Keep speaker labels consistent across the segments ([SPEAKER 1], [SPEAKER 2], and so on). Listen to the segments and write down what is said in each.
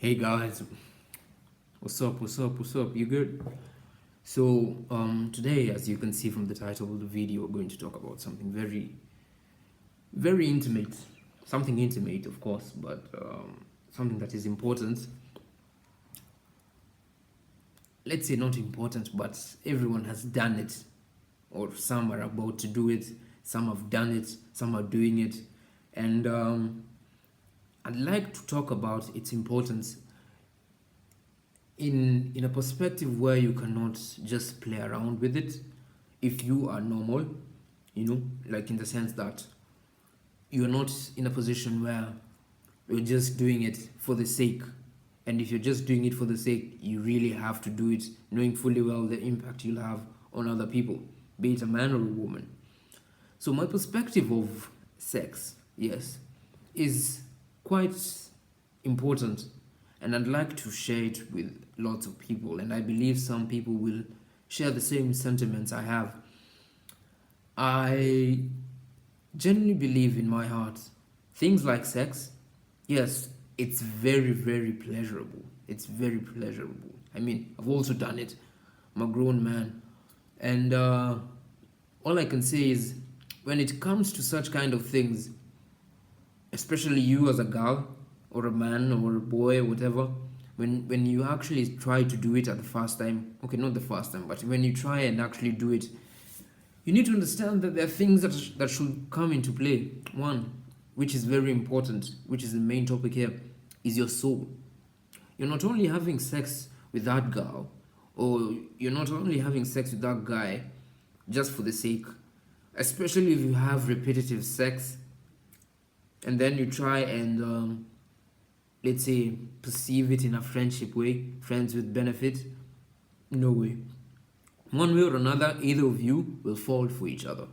[SPEAKER 1] Hey guys, what's up? What's up? What's up? You good? So, today, as you can see from the title of the video, we're going to talk about something very, very intimate. Something intimate, of course, but something that is important. Let's say not important, but everyone has done it, or some are about to do it. Some have done it. Some are doing it, and I'd like to talk about its importance in a perspective where you cannot just play around with it if you are normal, like in the sense that you're not in a position where you're just doing it for the sake. And if you're just doing it for the sake, you really have to do it knowing fully well the impact you'll have on other people, be it a man or a woman. So my perspective of sex, yes, is quite important, and I'd like to share it with lots of people, and I believe some people will share the same sentiments I have. I genuinely believe in my heart things like sex, yes, it's very, very pleasurable. It's very pleasurable. I mean, I've also done it. I'm a grown man, and all I can say is when it comes to such kind of things, especially you as a girl or a man or a boy or whatever, when you actually try to do it at the first time, okay, not the first time, but when you try and actually do it, you need to understand that there are things that should come into play. One, which is very important, which is the main topic here, is your soul. You're not only having sex with that girl, or you're not only having sex with that guy just for the sake, especially if you have repetitive sex and then you try and let's say perceive it in a friendship way, friends with benefit. No way. One way or another, either of you will fall for each other.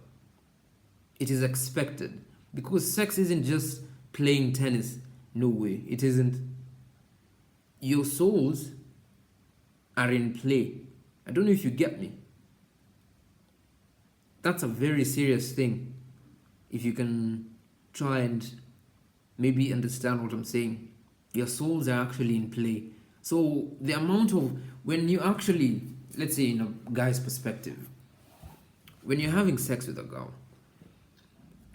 [SPEAKER 1] It is expected, because sex isn't just playing tennis. No way, it isn't. Your souls are in play. I don't know if you get me. That's a very serious thing. If you can try and maybe understand what I'm saying, your souls are actually in play. So the amount of, when you actually, let's say in a guy's perspective, when you're having sex with a girl,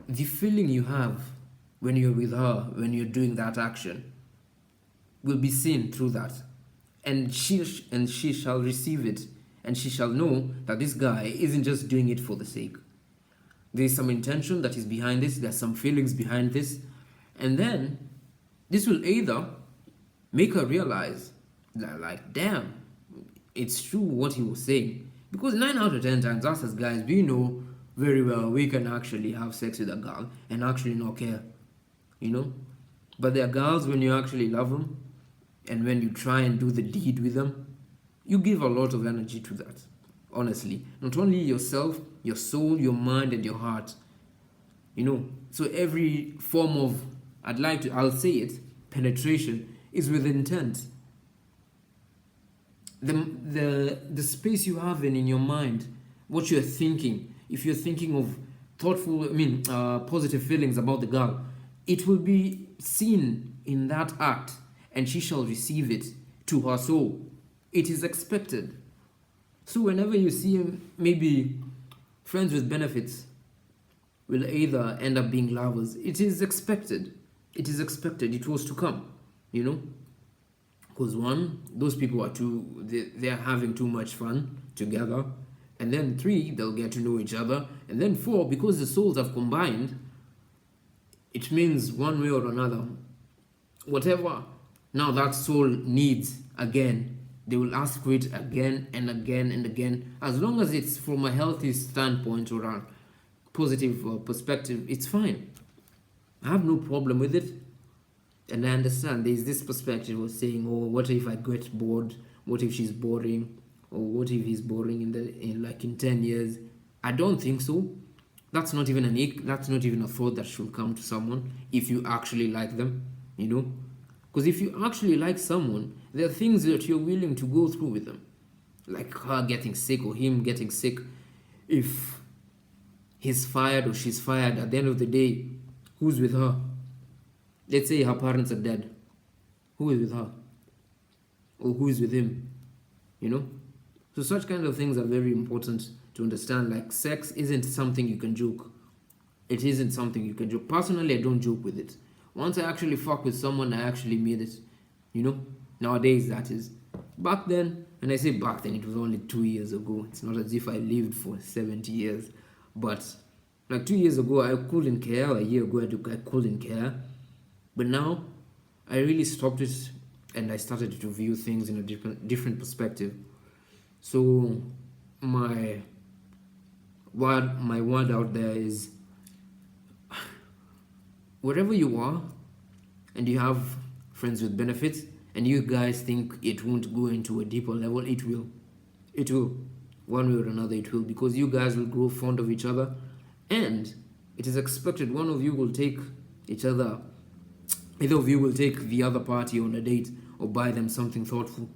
[SPEAKER 1] the feeling you have when you're with her, when you're doing that action, will be seen through that, and she shall receive it, and she shall know that this guy isn't just doing it for the sake. There is some intention that is behind this. There's some feelings behind this, and then this will either make her realize that, like, damn, it's true what he was saying. Because 9 out of 10 times, us as guys, we know very well we can actually have sex with a girl and actually not care, you know? But there are girls, when you actually love them and when you try and do the deed with them, you give a lot of energy to that, honestly. Not only yourself, your soul, your mind, and your heart, So every form of, I'll say it, penetration is with intent. The space you have in your mind, what you're thinking, if you're thinking of positive feelings about the girl, it will be seen in that act, and she shall receive it to her soul. It is expected. So whenever you see maybe friends with benefits will either end up being lovers, it is expected. It is expected. It was to come, Because one, those people are they're having too much fun together. And then 3, they'll get to know each other. And then 4, because the souls have combined, it means one way or another, whatever now that soul needs again, they will ask for it again and again and again. As long as it's from a healthy standpoint or a positive perspective, it's fine. I have no problem with it. And I understand there's this perspective of saying, oh, what if I get bored? What if she's boring? Or what if he's boring in 10 years? I don't think so. That's not even a thought that should come to someone if you actually like them, Because if you actually like someone, there are things that you're willing to go through with them. Like her getting sick or him getting sick. If he's fired or she's fired, at the end of the day, who's with her? Let's say her parents are dead. Who is with her? or who is with him, you know. So such kind of things are very important to understand. Like, sex isn't something you can joke. It isn't something you can joke. Personally, I don't joke with it. Once I actually fuck with someone, I actually made it, you know. Nowadays, that is. Back then, and I say back then, it was only 2 years ago. It's not as if I lived for 70 years. But like 2 years ago, I couldn't care. A year ago, I couldn't care. But now, I really stopped it, and I started to view things in a different perspective. So my word out there is, wherever you are and you have friends with benefits and you guys think it won't go into a deeper level, it will. It will. One way or another, it will, because you guys will grow fond of each other, and it is expected one of you will take each other, either of you will take the other party on a date or buy them something thoughtful,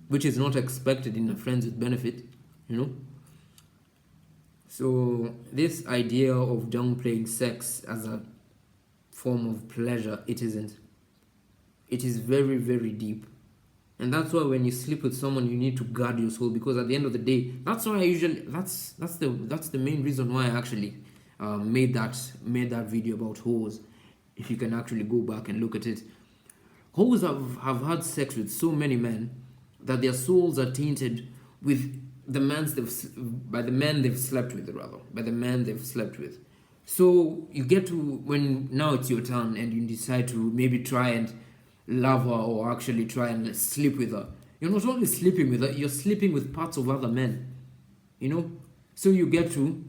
[SPEAKER 1] which is not expected in a friends with benefit, you know. So this idea of downplaying sex as a form of pleasure, it isn't. It is very, very deep. And that's why when you sleep with someone, you need to guard your soul, because at the end of the day, that's why I usually that's the main reason why I actually made that video about hoes. If you can actually go back and look at it, hoes have had sex with so many men that their souls are tainted with the men they've slept with, rather by the man they've slept with. So you get to, when now it's your turn and you decide to maybe try and love her, or actually try and sleep with her. You're not only sleeping with her, you're sleeping with parts of other men, you know. So you get to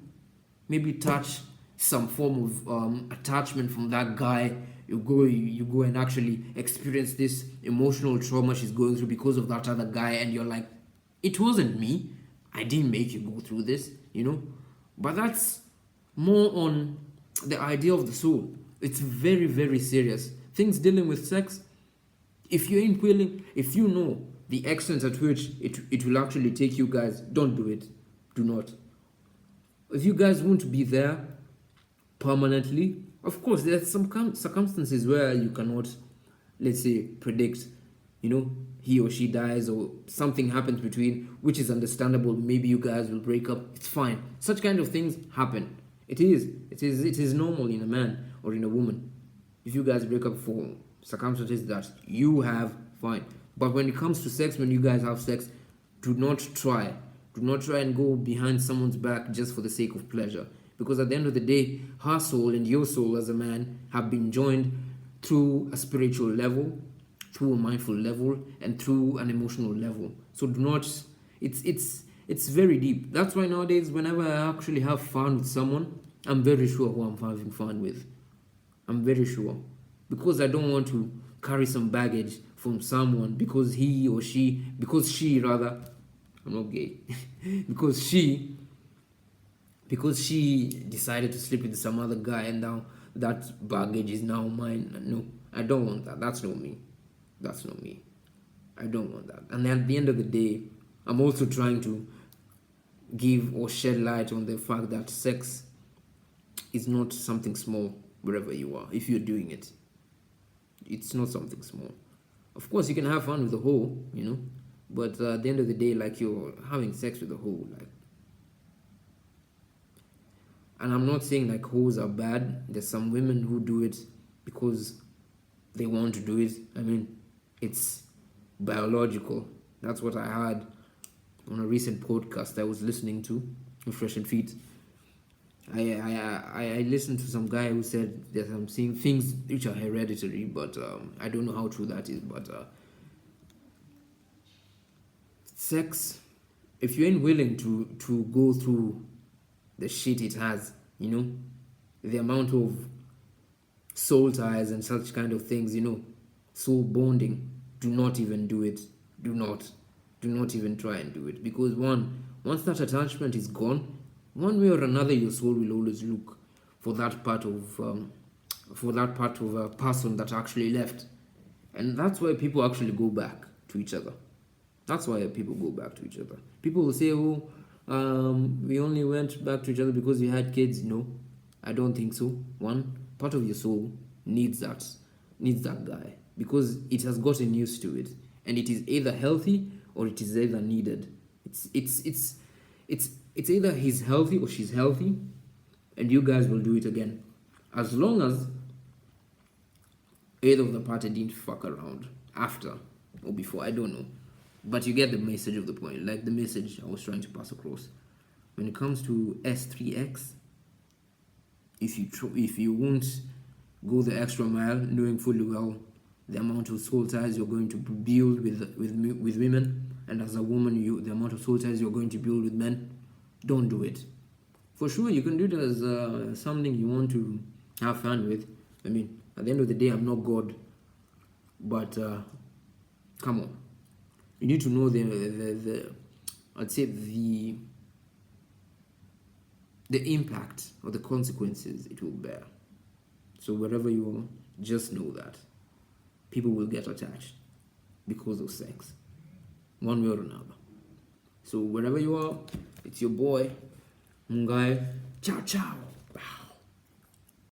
[SPEAKER 1] maybe touch some form of attachment from that guy. You go and actually experience this emotional trauma she's going through because of that other guy, and you're like, it wasn't me, I didn't make you go through this, you know. But that's more on the idea of the soul. It's very, very serious things dealing with sex. If you ain't willing, if you know the extent at which it will actually take you guys, don't do it. Do not. If you guys won't be there permanently, of course there's some circumstances where you cannot, let's say, predict, you know, he or she dies or something happens between, which is understandable. Maybe you guys will break up, it's fine. Such kind of things happen. It is normal in a man or in a woman. If you guys break up for circumstances that you have, fine. But when it comes to sex, when you guys have sex, do not try and go behind someone's back just for the sake of pleasure, because at the end of the day, her soul and your soul as a man have been joined through a spiritual level, through a mindful level, and through an emotional level. So do not, it's very deep. That's why nowadays, whenever I actually have fun with someone, I'm very sure who I'm having fun with. I'm very sure, because I don't want to carry some baggage from someone because she rather, I'm not gay, because she decided to sleep with some other guy, and now that baggage is now mine. No, I don't want that. That's not me. I don't want that. And at the end of the day, I'm also trying to give or shed light on the fact that sex is not something small wherever you are. If you're doing it, it's not something small. Of course, you can have fun with a hoe, you know, but at the end of the day, like, you're having sex with a hoe, like. And I'm not saying like hoes are bad. There's some women who do it because they want to do it. I mean, it's biological. That's what I heard on a recent podcast I was listening to, Fresh and Feet. I listened to some guy who said there's some things which are hereditary, but I don't know how true that is. But sex, if you ain't willing to go through the shit it has, you know, the amount of soul ties and such kind of things, you know, soul bonding, do not even do it. Do not even try and do it, because once that attachment is gone, one way or another, your soul will always look for that part of a person that actually left. And that's why people actually go back to each other. People will say, oh, we only went back to each other because we had kids. No, I don't think so. One part of your soul needs that guy, because it has gotten used to it. and it is either healthy or it is either needed. It's either he's healthy or she's healthy, and you guys will do it again, as long as either of the party didn't fuck around after or before. I don't know, but you get the message of the point, like the message I was trying to pass across. When it comes to S3X, if you won't go the extra mile, knowing fully well the amount of soul ties you're going to build with women, and as a woman, the amount of soul ties you're going to build with men, don't do it. For sure, you can do it as something you want to have fun with. I mean, at the end of the day, I'm not God, but come on, you need to know the I'd say the impact or the consequences it will bear. So wherever you are, just know that people will get attached because of sex, one way or another. So wherever you are, it's your boy Mungai. Ciao ciao.